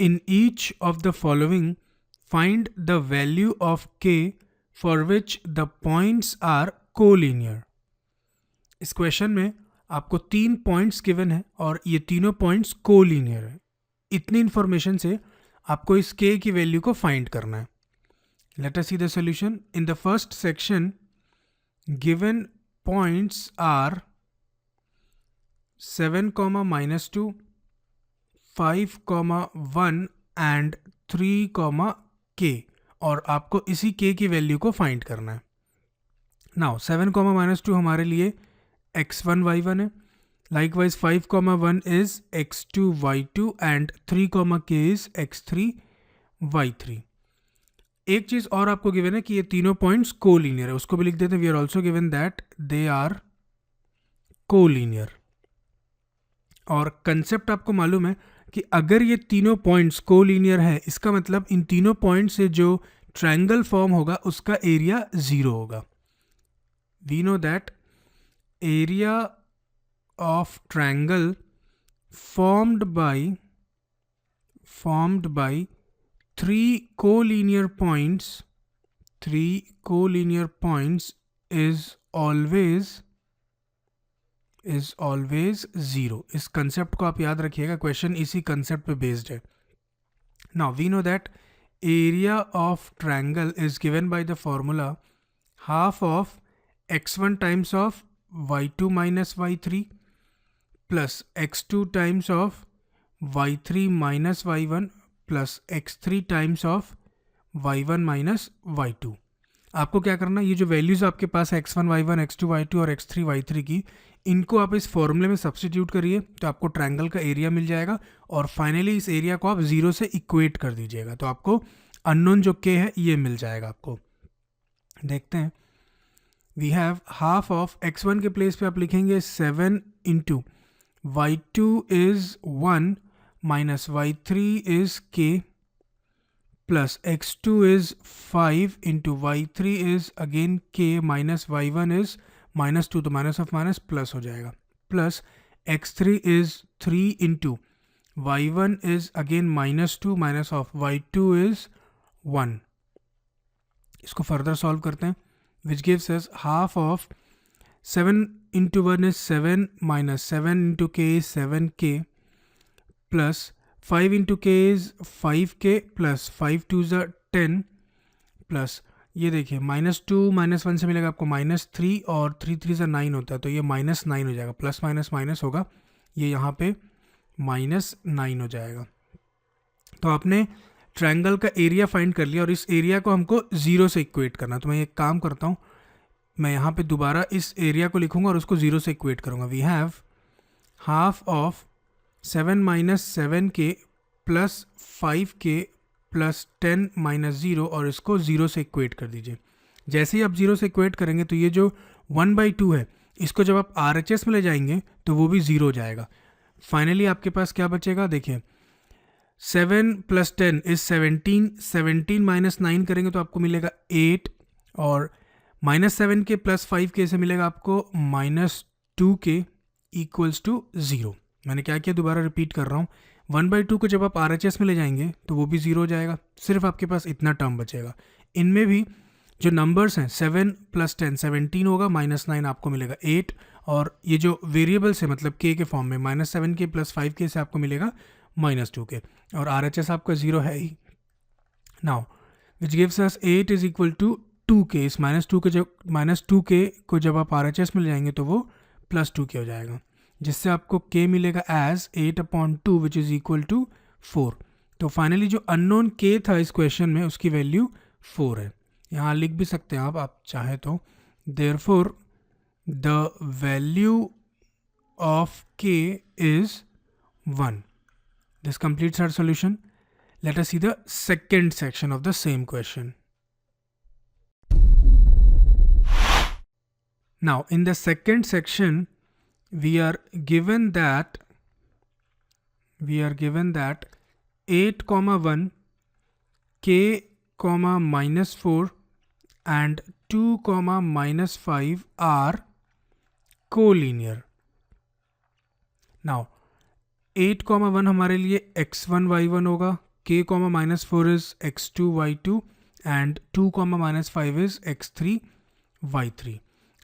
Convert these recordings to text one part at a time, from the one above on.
In each of the following, find the value of k for which the points are collinear. इस question में आपको 3 points given है और ये तीनों पॉइंट्स कोलिनियर है. इतनी इंफॉर्मेशन से आपको इस k की वैल्यू को फाइंड करना है. Let us see the solution. In the first section, given points are 7, -2, 5, 1 and 3, k और आपको इसी k की वैल्यू को फाइंड करना है. Now 7, -2 हमारे लिए x1 y1 है. Likewise 5, 1 is x2 y2 and 3, k is x3 y3. एक चीज और आपको गिवन है कि ये तीनों पॉइंट्स कोलिनियर है, उसको भी लिख देते हैं. We are also given that they are collinear. और कंसेप्ट आपको मालूम है कि अगर ये तीनों पॉइंट्स कोलिनियर है, इसका मतलब इन तीनों पॉइंट से जो ट्रायंगल फॉर्म होगा उसका एरिया 0 होगा. We know that area of triangle formed by 3 collinear points is always 0. इस कंसेप्ट को आप याद रखिएगा, क्वेश्चन इसी कंसेप्ट पे बेस्ड है. Now we know that area of triangle is given by the formula half of x1 times of y2 minus y3 plus x2 times of y3 minus y1 plus x3 times of y1 minus y2. आपको क्या करना है, ये जो values आपके पास है x1 y1 x2 y2 और x3 y3 की, इनको आप इस फॉर्मूले में सब्स्टिट्यूट करिए तो आपको ट्रायंगल का एरिया मिल जाएगा. और फाइनली इस एरिया को आप 0 से इक्वेट कर दीजिएगा तो आपको अननोन जो k है ये मिल जाएगा आपको. देखते हैं. We have half of x1 के प्लेस पे आप लिखेंगे 7 into y2 is 1 minus y3 is k plus x2 is 5 into y3 is again k minus y1 is -2 तो माइनस ऑफ माइनस प्लस हो जाएगा. Plus x3 is 3 into y1 is again -2 minus of y2 is 1. इसको further solve करते हैं, which gives us half of 7 into 1 is 7 minus 7 into k is 7k plus 5 into के is 5k plus 5 2 ज़ा 10 plus ये देखिए -2 -1 से मिलेगा आपको -3 और 3 3 ज़ा 9 होता है तो ये -9 हो जाएगा. प्लस माइनस माइनस होगा, ये यहाँ पे -9 हो जाएगा. तो आपने ट्रायंगल का एरिया फाइंड कर लिया और इस एरिया को हमको 0 से इक्वेट करना. तो मैं एक काम करता हूँ, मैं यहाँ पे दोबारा इस एरिया को लिखूँगा और उसको 0 से इक्वेट करूँगा. We have half of 7 minus 7k plus 5k plus 10 minus 0 और इसको 0 से इक्वेट कर दीजिए. जैसे ही आप 0 से इक्वेट करेंगे तो ये जो 1/2 है इसको जब आप RHS में ले जाएंगे तो वो भी 0 हो जाएगा. फाइनली आपके पास क्या बचेगा, देखिए 7 प्लस 10 इज 17. 17 माइनस 9 करेंगे तो आपको मिलेगा 8 और -7k प्लस 5k से मिलेगा आपको -2k इक्वल्स टू 0. मैंने क्या किया, दोबारा रिपीट कर रहा हूँ. 1/2 को जब आप RHS में ले जाएंगे तो वो भी 0 हो जाएगा. सिर्फ आपके पास इतना टर्म बचेगा. इनमें भी जो नंबर्स हैं 7 प्लस 10 17 होगा, -9 आपको मिलेगा 8 और ये जो वेरिएबल्स है मतलब k के फॉर्म में -7k प्लस 5k से आपको मिलेगा -2k और RHS आपका 0 है ही. Now which gives us 8 is equal to 2k. Is -2k को जब आप RHS में ले जाएंगे तो वो +2k हो जाएगा, जिससे आपको k मिलेगा as 8/2 which is equal to 4. तो फाइनली जो अननोन k था इस क्वेश्चन में उसकी वैल्यू 4 है. यहाँ लिख भी सकते हैं आप चाहे तो. Therefore the value of k is 1. This completes our solution. Let us see the second section of the same question. Now in the second section we are given that 8, 1 k, -4 and 2, -5 are collinear. Now 8, 1 हमारे लिए x1 y1 होगा, k comma minus 4 is x2 y2 and 2 comma minus 5 is x3 y3.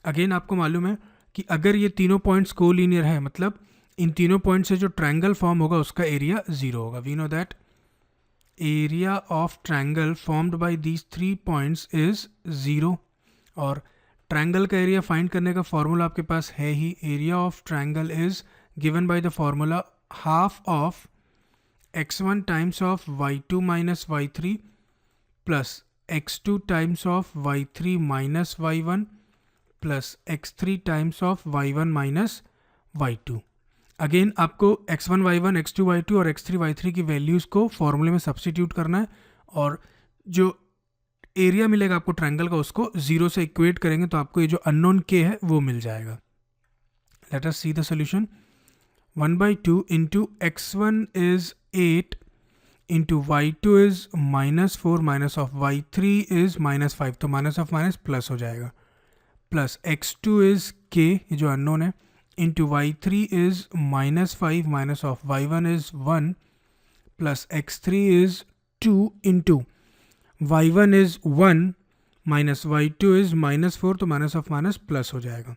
Again आपको मालूम है कि अगर ये तीनों पॉइंट्स कोलिनियर है, मतलब इन तीनों पॉइंट से जो ट्रायंगल फॉर्म होगा उसका एरिया 0 होगा. We know that area of triangle formed by these 3 points is 0. और ट्रायंगल का एरिया फाइंड करने का फॉर्मूला आपके पास है ही. Area of triangle is given by the formula half of x1 times of y2 minus y3 plus x2 times of y3 minus y1 plus x3 times of y1 minus y2. Again आपको x1 y1 x2 y2 और x3 y3 की values को फॉर्मूले में substitute करना है और जो एरिया मिलेगा आपको ट्रायंगल का उसको 0 से इक्वेट करेंगे तो आपको ये जो अननोन k है वो मिल जाएगा. Late us see the solution. 1/2 into x1 is 8 into y2 is minus 4 minus of y3 is minus 5. तो माइनस ऑफ माइनस प्लस हो जाएगा. प्लस x2 is k, ये जो अननोन है, into y3 is minus 5 minus of y1 is 1 plus x3 is 2 into y1 is 1 minus y2 is minus 4. तो minus of minus plus हो जाएगा.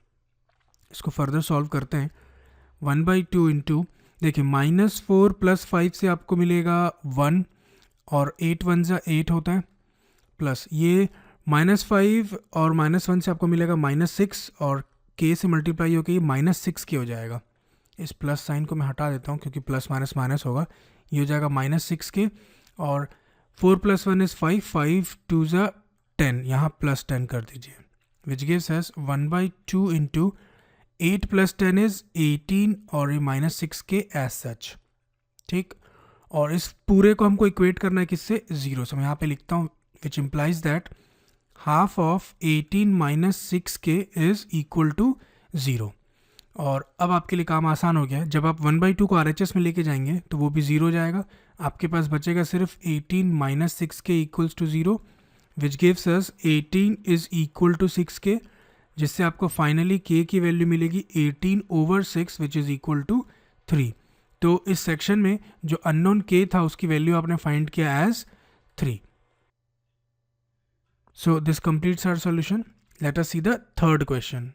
इसको further solve करते हैं. 1/2 इंटू, देखिए माइनस 4 प्लस 5 से आपको मिलेगा 1 और 8 1 जा 8 होता है, प्लस ये माइनस 5 और माइनस 1 से आपको मिलेगा माइनस 6 और k से मल्टीप्लाई होकर ये माइनस 6 के हो जाएगा. इस प्लस साइन को मैं हटा देता हूँ क्योंकि प्लस माइनस माइनस होगा. ये हो जाएगा माइनस 6 के और 4 + 1 इज़ 5, 5 2 जा 10, यहाँ प्लस 10 कर दीजिए, विच गिव्स अस 1/2 इंटू 8 + 10 इज 18 और ये माइनस 6 के एज सच. ठीक, और इस पूरे को हमको इक्वेट करना है किससे, 0 से. मैं यहाँ पे लिखता हूँ which implies that half of 18 minus 6 के इज इक्वल टू 0. और अब आपके लिए काम आसान हो गया है. जब आप 1/2 को RHS में लेके जाएंगे तो वो भी 0 जाएगा. आपके पास बचेगा सिर्फ 18 minus 6 k equals to 0, which gives us 18 is equal to 6 k, जिससे आपको फाइनली k की वैल्यू मिलेगी 18/6 विच इज़ इक्वल टू 3. तो इस सेक्शन में जो अननोन k था उसकी वैल्यू आपने फाइंड किया as 3. So this completes our solution. Let us see the third question.